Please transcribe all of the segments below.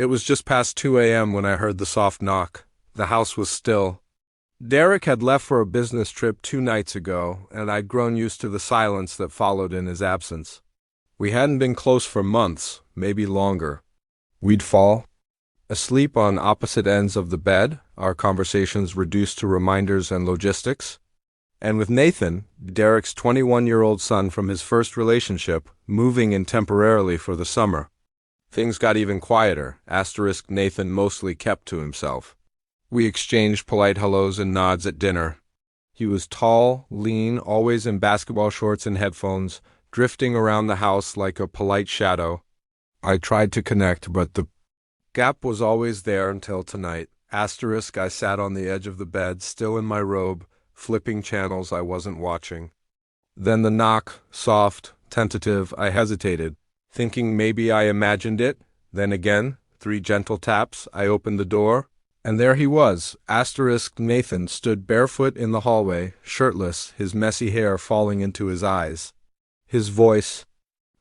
It was just past 2 a.m. when I heard the soft knock. The house was still. Derek had left for a business trip 2 nights ago, and I'd grown used to the silence that followed in his absence. We hadn't been close for months, maybe longer. We'd fall asleep on opposite ends of the bed, our conversations reduced to reminders and logistics. And with Nathan, Derek's 21-year-old son from his first relationship, moving in temporarily for the summer, things got even quieter. Nathan mostly kept to himself. We exchanged polite hellos and nods at dinner. He was tall, lean, always in basketball shorts and headphones, drifting around the house like a polite shadow. I tried to connect, but the gap was always there until tonight. I sat on the edge of the bed, still in my robe, flipping channels I wasn't watching. Then the knock, soft, tentative. I hesitated, thinking maybe I imagined it. Then again, 3 gentle taps. I opened the door, and there he was. Nathan stood barefoot in the hallway, shirtless, his messy hair falling into his eyes. His voice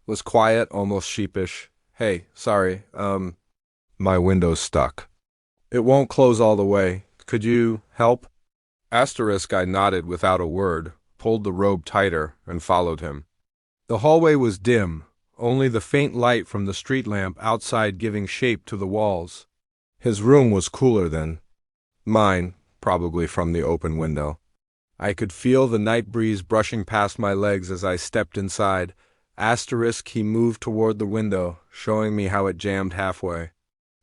was quiet, almost sheepish. "Hey, sorry, my window's stuck. It won't close all the way. Could you help?" I nodded without a word, pulled the robe tighter, and followed him. The hallway was dim, only the faint light from the street lamp outside giving shape to the walls. His room was cooler than mine, probably from the open window. I could feel the night breeze brushing past my legs as I stepped inside. He moved toward the window, showing me how it jammed halfway.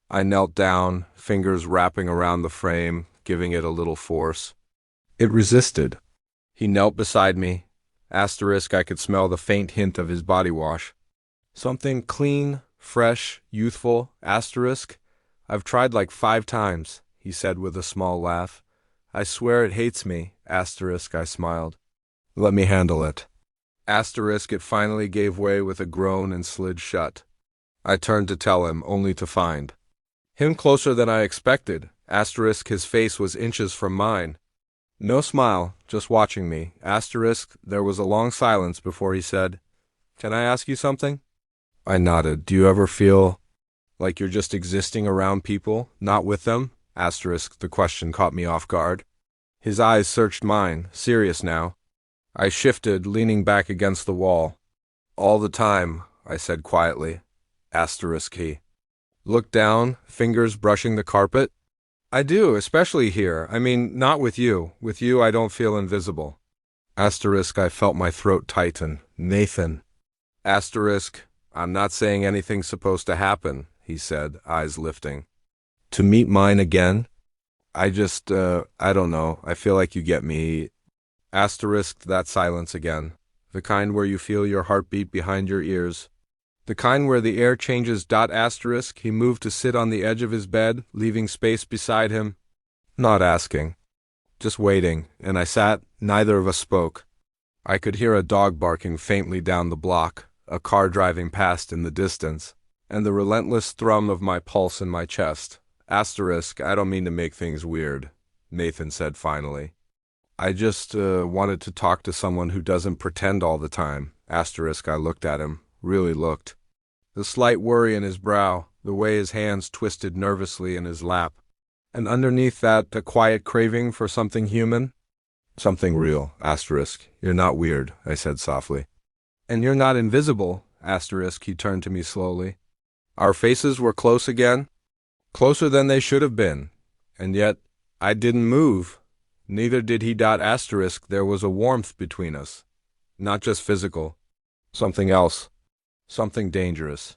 I knelt down, fingers wrapping around the frame, giving it a little force. It resisted. He knelt beside me. I could smell the faint hint of his body wash. Something clean, fresh, youthful. I've tried like 5 times, he said with a small laugh. I swear it hates me, I smiled. Let me handle it. It finally gave way with a groan and slid shut. I turned to tell him, only to find him closer than I expected. His face was inches from mine. No smile, just watching me. There was a long silence before he said, "Can I ask you something?" I nodded. "Do you ever feel like you're just existing around people, not with them?" The question caught me off guard. His eyes searched mine, serious now. I shifted, leaning back against the wall. "All the time," I said quietly. He looked down, fingers brushing the carpet. "I do, especially here. I mean, not with you. With you, I don't feel invisible." I felt my throat tighten. "Nathan." "I'm not saying anything's supposed to happen," he said, eyes lifting. "To meet mine again? I don't know. I feel like you get me." That silence again. "The kind where you feel your heartbeat behind your ears. The kind where the air changes. He moved to sit on the edge of his bed, leaving space beside him. Not asking. Just waiting, and I sat. Neither of us spoke. I could hear a dog barking faintly down the block, a car driving past in the distance, and the relentless thrum of my pulse in my chest. I don't mean to make things weird," Nathan said finally. "I just wanted to talk to someone who doesn't pretend all the time." I looked at him, really looked. The slight worry in his brow, the way his hands twisted nervously in his lap, and underneath that a quiet craving for something human. "Something real, You're not weird," I said softly. "And you're not invisible, **. He turned to me slowly. Our faces were close again, closer than they should have been, and yet I didn't move. Neither did he. There was a warmth between us, not just physical, something else, something dangerous.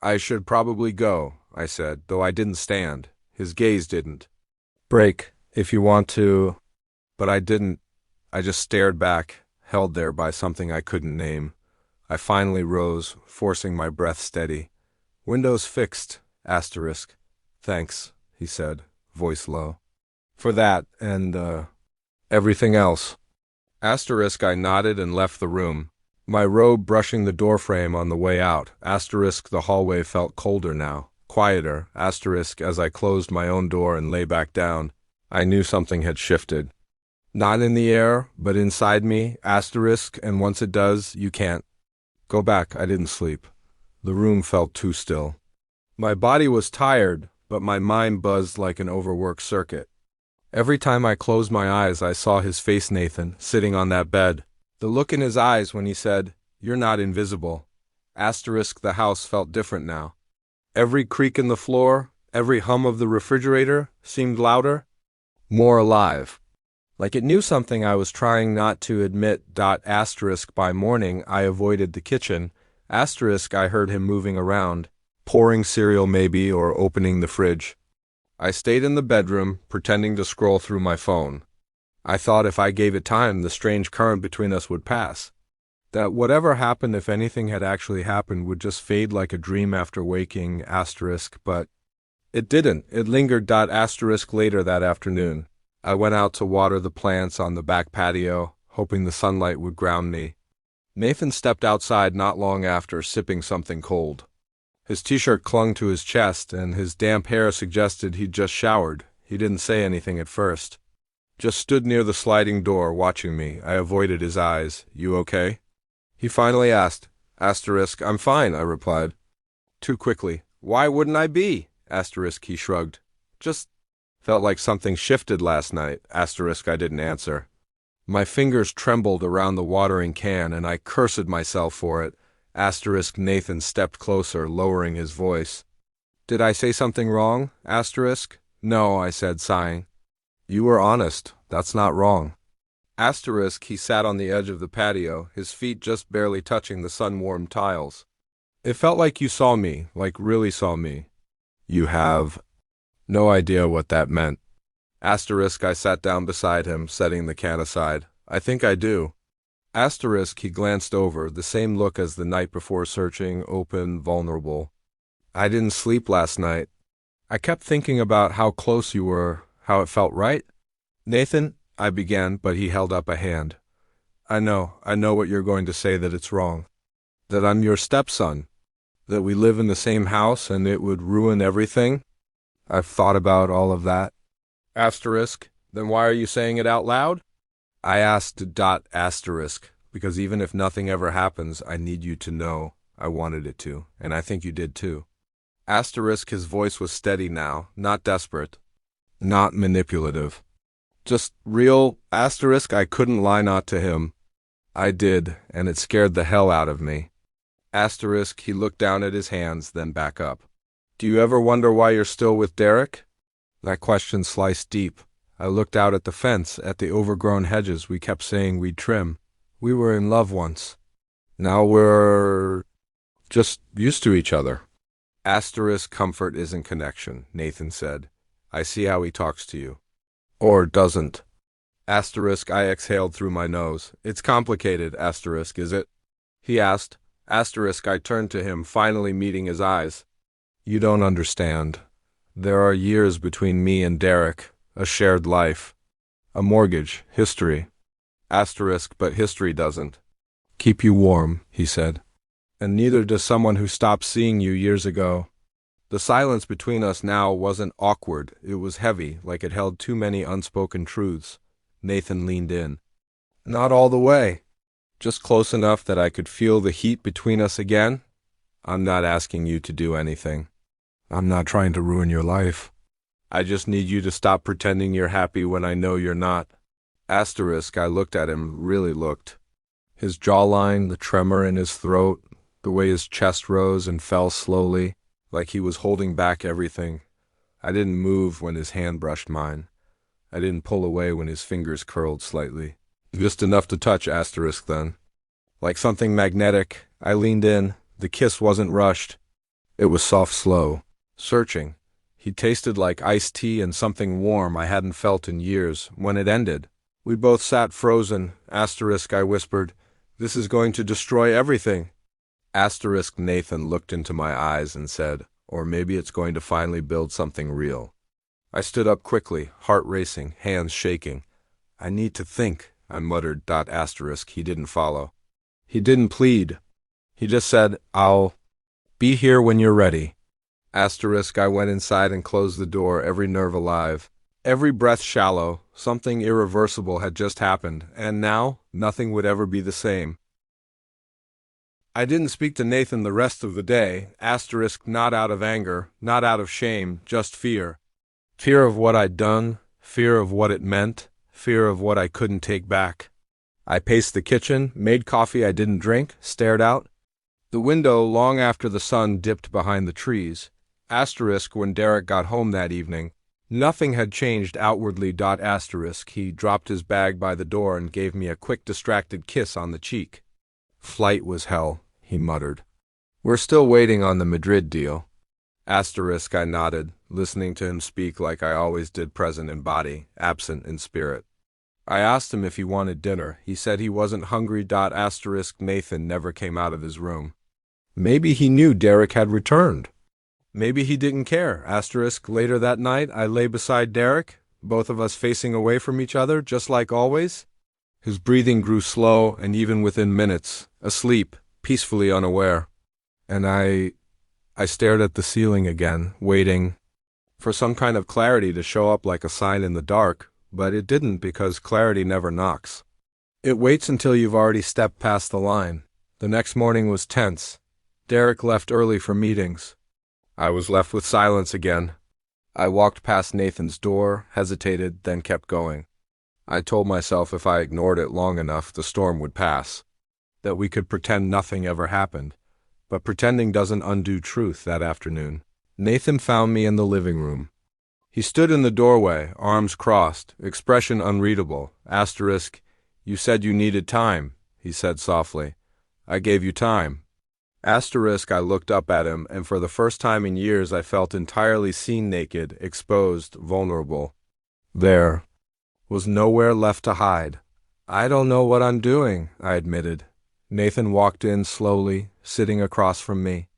"I should probably go," I said, though I didn't stand. His gaze didn't break, "if you want to." But I didn't. I just stared back, held there by something I couldn't name. I finally rose, forcing my breath steady. "Windows fixed, **. "Thanks," he said, voice low. "For that, and, everything else." I nodded and left the room, my robe brushing the doorframe on the way out. The hallway felt colder now, quieter. As I closed my own door and lay back down, I knew something had shifted. Not in the air, but inside me. And once it does, you can't go back. I didn't sleep. The room felt too still. My body was tired, but my mind buzzed like an overworked circuit. Every time I closed my eyes, I saw his face, Nathan, sitting on that bed. The look in his eyes when he said, "You're not invisible." The house felt different now. Every creak in the floor, every hum of the refrigerator seemed louder, more alive. Like it knew something I was trying not to admit. By morning, I avoided the kitchen. I heard him moving around, pouring cereal maybe, or opening the fridge. I stayed in the bedroom, pretending to scroll through my phone. I thought if I gave it time, the strange current between us would pass. That whatever happened, if anything had actually happened, would just fade like a dream after waking, but it didn't. It lingered. Later that afternoon, I went out to water the plants on the back patio, hoping the sunlight would ground me. Nathan stepped outside not long after, sipping something cold. His t-shirt clung to his chest, and his damp hair suggested he'd just showered. He didn't say anything at first. Just stood near the sliding door, watching me. I avoided his eyes. "You okay?" He finally asked. "I'm fine," I replied. Too quickly. "Why wouldn't I be?" He shrugged. "Just felt like something shifted last night." I didn't answer. My fingers trembled around the watering can, and I cursed myself for it. Nathan stepped closer, lowering his voice. "Did I say something wrong?" "No," I said, sighing. "You were honest. That's not wrong." He sat on the edge of the patio, his feet just barely touching the sun-warmed tiles. "It felt like you saw me, like really saw me." "You have no idea what that meant." I sat down beside him, setting the can aside. "I think I do." He glanced over, the same look as the night before, searching, open, vulnerable. "I didn't sleep last night. I kept thinking about how close you were, how it felt right." "Nathan," I began, but he held up a hand. I know what you're going to say, that it's wrong. That I'm your stepson. That we live in the same house and it would ruin everything. I've thought about all of that." "Then why are you saying it out loud?" I asked. Because even if nothing ever happens, I need you to know I wanted it to, and I think you did too. His voice was steady now, not desperate, not manipulative. Just real. I couldn't lie not to him. I did, and it scared the hell out of me. He looked down at his hands, then back up. "Do you ever wonder why you're still with Derek?" That question sliced deep. I looked out at the fence, at the overgrown hedges we kept saying we'd trim. We were in love once. Now we're just used to each other. Comfort isn't connection, Nathan said. I see how he talks to you. Or doesn't. I exhaled through my nose. "It's complicated, is it?" He asked. I turned to him, finally meeting his eyes. "You don't understand. There are years between me and Derek, a shared life, a mortgage, history. But history doesn't keep you warm," he said. "And neither does someone who stopped seeing you years ago." The silence between us now wasn't awkward, it was heavy, like it held too many unspoken truths. Nathan leaned in. "Not all the way. Just close enough that I could feel the heat between us again. I'm not asking you to do anything. I'm not trying to ruin your life. I just need you to stop pretending you're happy when I know you're not." I looked at him, really looked. His jawline, the tremor in his throat, the way his chest rose and fell slowly, like he was holding back everything. I didn't move when his hand brushed mine. I didn't pull away when his fingers curled slightly. Just enough to touch then. Like something magnetic, I leaned in. The kiss wasn't rushed. It was soft, slow, searching. He tasted like iced tea and something warm I hadn't felt in years. When it ended, we both sat frozen. I whispered, "This is going to destroy everything." Nathan looked into my eyes and said, "Or maybe it's going to finally build something real." I stood up quickly, heart racing, hands shaking. "I need to think," I muttered. He didn't follow. He didn't plead. He just said, "I'll be here when you're ready." I went inside and closed the door, every nerve alive, every breath shallow. Something irreversible had just happened, and now nothing would ever be the same. I didn't speak to Nathan the rest of the day, not out of anger, not out of shame, just fear. Fear of what I'd done, fear of what it meant, fear of what I couldn't take back. I paced the kitchen, made coffee I didn't drink, stared out the window long after the sun dipped behind the trees. When Derek got home that evening, nothing had changed outwardly. He dropped his bag by the door and gave me a quick distracted kiss on the cheek. Flight was hell, he muttered. We're still waiting on the Madrid deal. I nodded, listening to him speak like I always did, present in body, absent in spirit. I asked him if he wanted dinner. He said he wasn't hungry. Nathan never came out of his room. Maybe he knew Derek had returned. Maybe he didn't care. Later that night, I lay beside Derek, both of us facing away from each other, just like always. His breathing grew slow, and even within minutes, asleep, peacefully unaware. And I stared at the ceiling again, waiting for some kind of clarity to show up like a sign in the dark, but it didn't, because clarity never knocks. It waits until you've already stepped past the line. The next morning was tense. Derek left early for meetings. I was left with silence again. I walked past Nathan's door, hesitated, then kept going. I told myself if I ignored it long enough, the storm would pass, that we could pretend nothing ever happened. But pretending doesn't undo truth. That afternoon, Nathan found me in the living room. He stood in the doorway, arms crossed, expression unreadable. You said you needed time, he said softly. I gave you time. I looked up at him, and for the first time in years I felt entirely seen, naked, exposed, vulnerable. There was nowhere left to hide. I don't know what I'm doing, I admitted. Nathan walked in slowly, sitting across from me.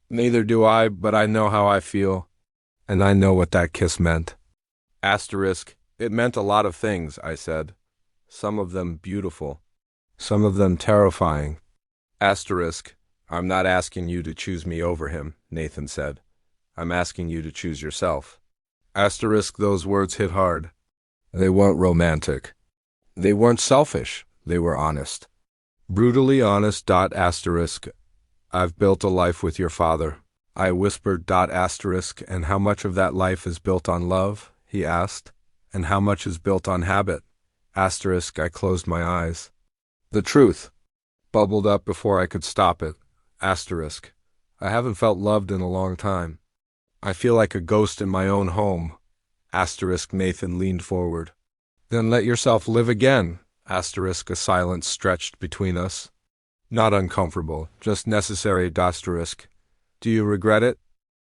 Neither do I, but I know how I feel, and I know what that kiss meant. It meant a lot of things, I said. Some of them beautiful, some of them terrifying. I'm not asking you to choose me over him, Nathan said. I'm asking you to choose yourself. Those words hit hard. They weren't romantic. They weren't selfish. They were honest. Brutally honest. I've built a life with your father. I whispered. And how much of that life is built on love? He asked. And how much is built on habit? I closed my eyes. The truth bubbled up before I could stop it. I haven't felt loved in a long time. I feel like a ghost in my own home. Nathan leaned forward. Then let yourself live again. A silence stretched between us. Not uncomfortable, just necessary. Do you regret it?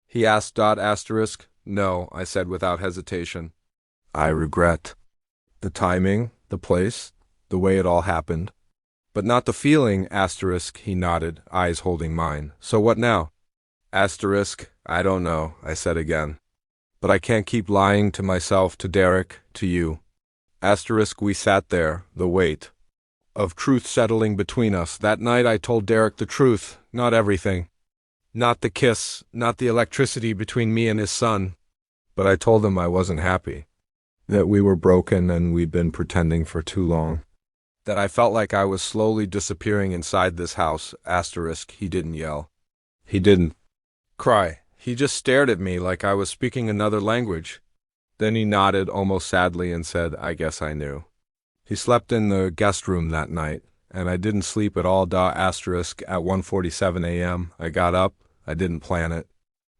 He asked. No, I said without hesitation. I regret the timing, the place, the way it all happened. But not the feeling. He nodded, eyes holding mine. So what now? I don't know, I said again. But I can't keep lying to myself, to Derek, to you. We sat there, the weight of truth settling between us. That night I told Derek the truth, not everything. Not the kiss, not the electricity between me and his son. But I told him I wasn't happy. That we were broken and we'd been pretending for too long. That I felt like I was slowly disappearing inside this house. He didn't yell. He didn't cry. He just stared at me like I was speaking another language. Then he nodded almost sadly and said, I guess I knew. He slept in the guest room that night, and I didn't sleep at all. At 1:47 a.m. I got up. I didn't plan it.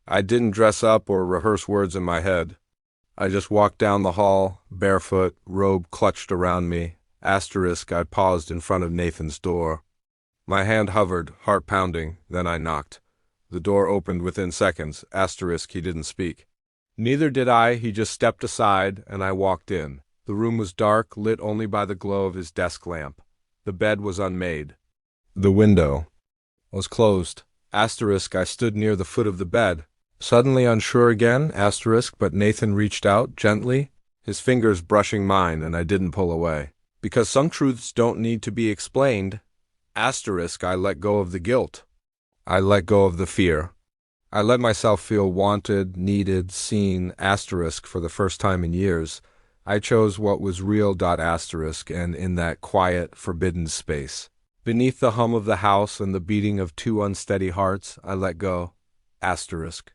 I didn't dress up or rehearse words in my head. I just walked down the hall, barefoot, robe clutched around me. I paused in front of Nathan's door. My hand hovered, heart pounding, then I knocked. The door opened within seconds. He didn't speak. Neither did I. He just stepped aside, and I walked in. The room was dark, lit only by the glow of his desk lamp. The bed was unmade. The window was closed. I stood near the foot of the bed. Suddenly unsure again, but Nathan reached out, gently, his fingers brushing mine, and I didn't pull away. Because some truths don't need to be explained. I let go of the guilt. I let go of the fear. I let myself feel wanted, needed, seen. For the first time in years, I chose what was real. And in that quiet, forbidden space, Beneath the hum of the house and the beating of two unsteady hearts, I let go. Asterisk.